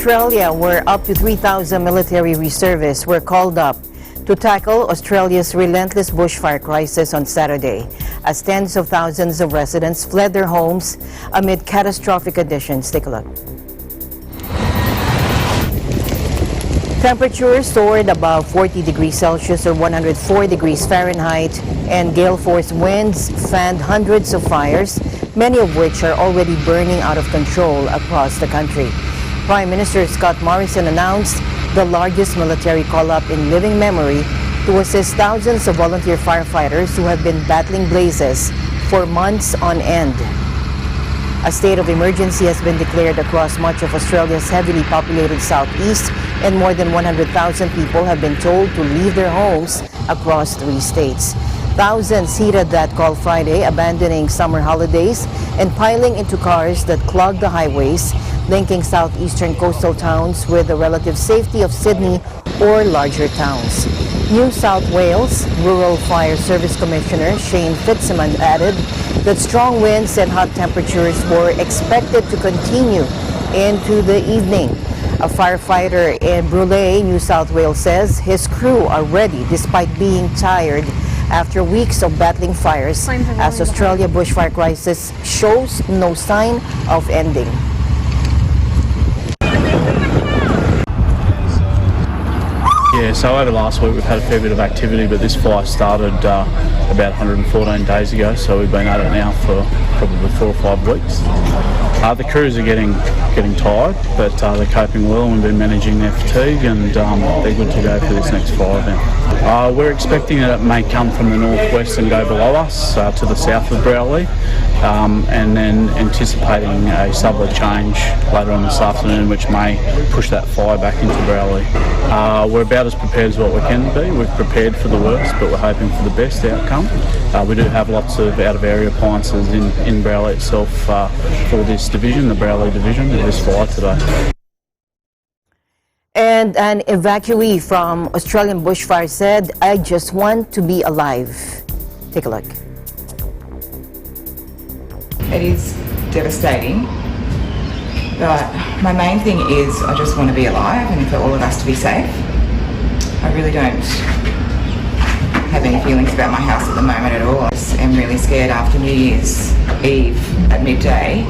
Australia, where up to 3,000 military reservists were called up to tackle Australia's relentless bushfire crisis on Saturday, as tens of thousands of residents fled their homes amid catastrophic conditions. Take a look. Temperatures soared above 40 degrees Celsius or 104 degrees Fahrenheit, and gale-force winds fanned hundreds of fires, many of which are already burning out of control across the country. Prime Minister Scott Morrison announced the largest military call-up in living memory to assist thousands of volunteer firefighters who have been battling blazes for months on end. A state of emergency has been declared across much of Australia's heavily populated southeast, and more than 100,000 people have been told to leave their homes across 3 states. Thousands heeded that call Friday, abandoning summer holidays and piling into cars that clogged the highways, linking southeastern coastal towns with the relative safety of Sydney or larger towns. New South Wales Rural Fire Service Commissioner Shane Fitzsimmons added that strong winds and hot temperatures were expected to continue into the evening. A firefighter in Bruley, New South Wales, says his crew are ready despite being tired after weeks of battling fires, as Australia bushfire crisis shows no sign of ending. Yeah, so over last week we've had a fair bit of activity, but this fire started about 114 days ago, so we've been at it now for probably 4 or 5 weeks. The crews are getting tired, but they're coping well, and we've been managing their fatigue, and they're good to go for this next fire event. We're expecting that it may come from the northwest and go below us to the south of Browley, and then anticipating a southerly change later on this afternoon, which may push that fire back into Browley. We're about as prepared as what we can be. We've prepared for the worst, but we're hoping for the best outcome. We do have lots of out-of-area appliances in Browley itself for this division, the Browley division, of this fire today. And an evacuee from Australian bushfire said, "I just want to be alive." Take a look. It is devastating, but my main thing is I just want to be alive and for all of us to be safe. I really don't have any feelings about my house at the moment at all. I'm really scared after New Year's Eve at midday,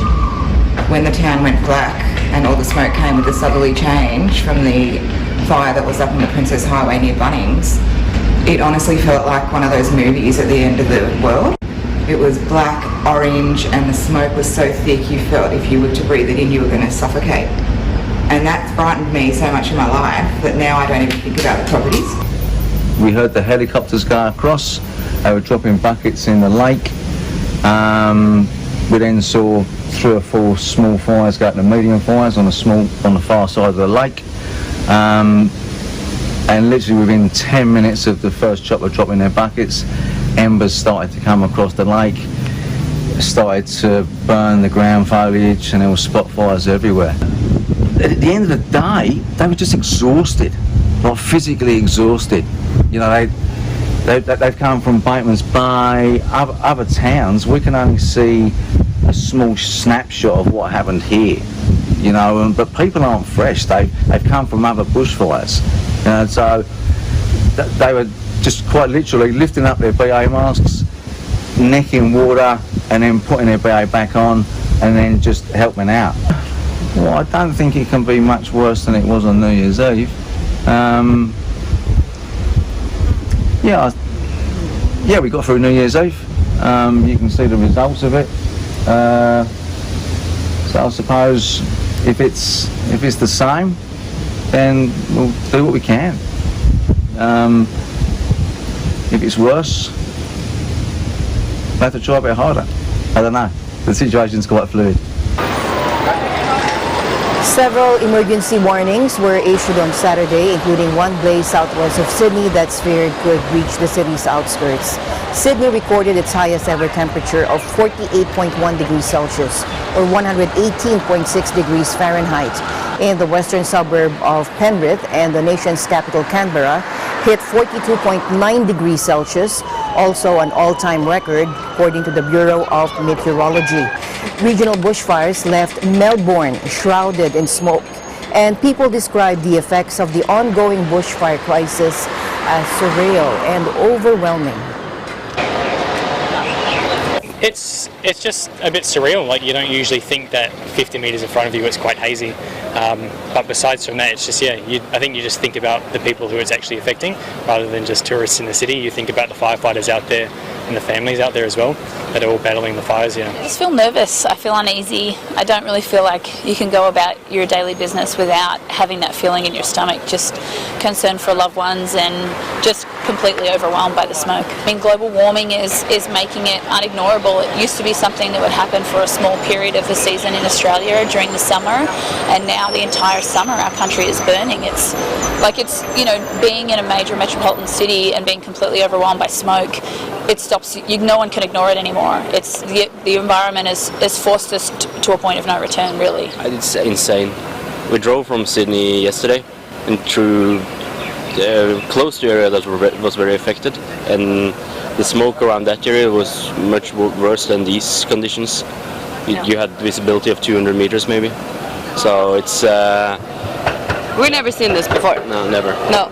when the town went black and all the smoke came with the southerly change from the fire that was up on the Princess Highway near Bunnings. It honestly felt like one of those movies at the end of the world. It was black, orange, and the smoke was so thick you felt if you were to breathe it in you were going to suffocate. And that frightened me so much in my life that now I don't even think about the properties. We heard the helicopters go across. They were dropping buckets in the lake. We then saw 3 or 4 small fires go to medium fires on the far side of the lake. And literally within 10 minutes of the first chopper dropping their buckets, embers started to come across the lake, started to burn the ground foliage, and there were spot fires everywhere. At the end of the day, they were just exhausted, like physically exhausted. You know, they've come from Bateman's Bay, other towns. We can only see a small snapshot of what happened here, you know, but people aren't fresh. They've come from other bushfires, you know, so they were just quite literally lifting up their BA masks, necking water, and then putting their BA back on, and then just helping out. Well, I don't think it can be much worse than it was on New Year's Eve. Yeah, we got through New Year's Eve. You can see the results of it. So I suppose if it's the same, then we'll do what we can. If it's worse, we'll have to try a bit harder. I don't know. The situation's quite fluid. Several emergency warnings were issued on Saturday, including one blaze southwest of Sydney that's feared could reach the city's outskirts. Sydney recorded its highest ever temperature of 48.1 degrees Celsius or 118.6 degrees Fahrenheit. In the western suburb of Penrith and the nation's capital Canberra hit 42.9 degrees Celsius, also an all-time record according to the Bureau of Meteorology. Regional bushfires left Melbourne shrouded in smoke And people describe the effects of the ongoing bushfire crisis as surreal and overwhelming. It's just a bit surreal. Like, you don't usually think that 50 metres in front of you it's quite hazy. But besides from that, it's just, I think you just think about the people who it's actually affecting rather than just tourists in the city. You think about the firefighters out there and the families out there as well that are all battling the fires. I just feel nervous. I feel uneasy. I don't really feel like you can go about your daily business without having that feeling in your stomach, just concern for loved ones and just completely overwhelmed by the smoke. I mean, global warming is making it unignorable. It used to be something that would happen for a small period of the season in Australia during the summer, and now the entire summer our country is burning. It's being in a major metropolitan city and being completely overwhelmed by smoke, it stops you. No one can ignore it anymore. It's the environment has forced us to a point of no return, really. It's insane. We drove from Sydney yesterday and through close to the area that was very affected, and the smoke around that area was much worse than these conditions. You had visibility of 200 meters maybe. So it's... We've never seen this before. No, never. No.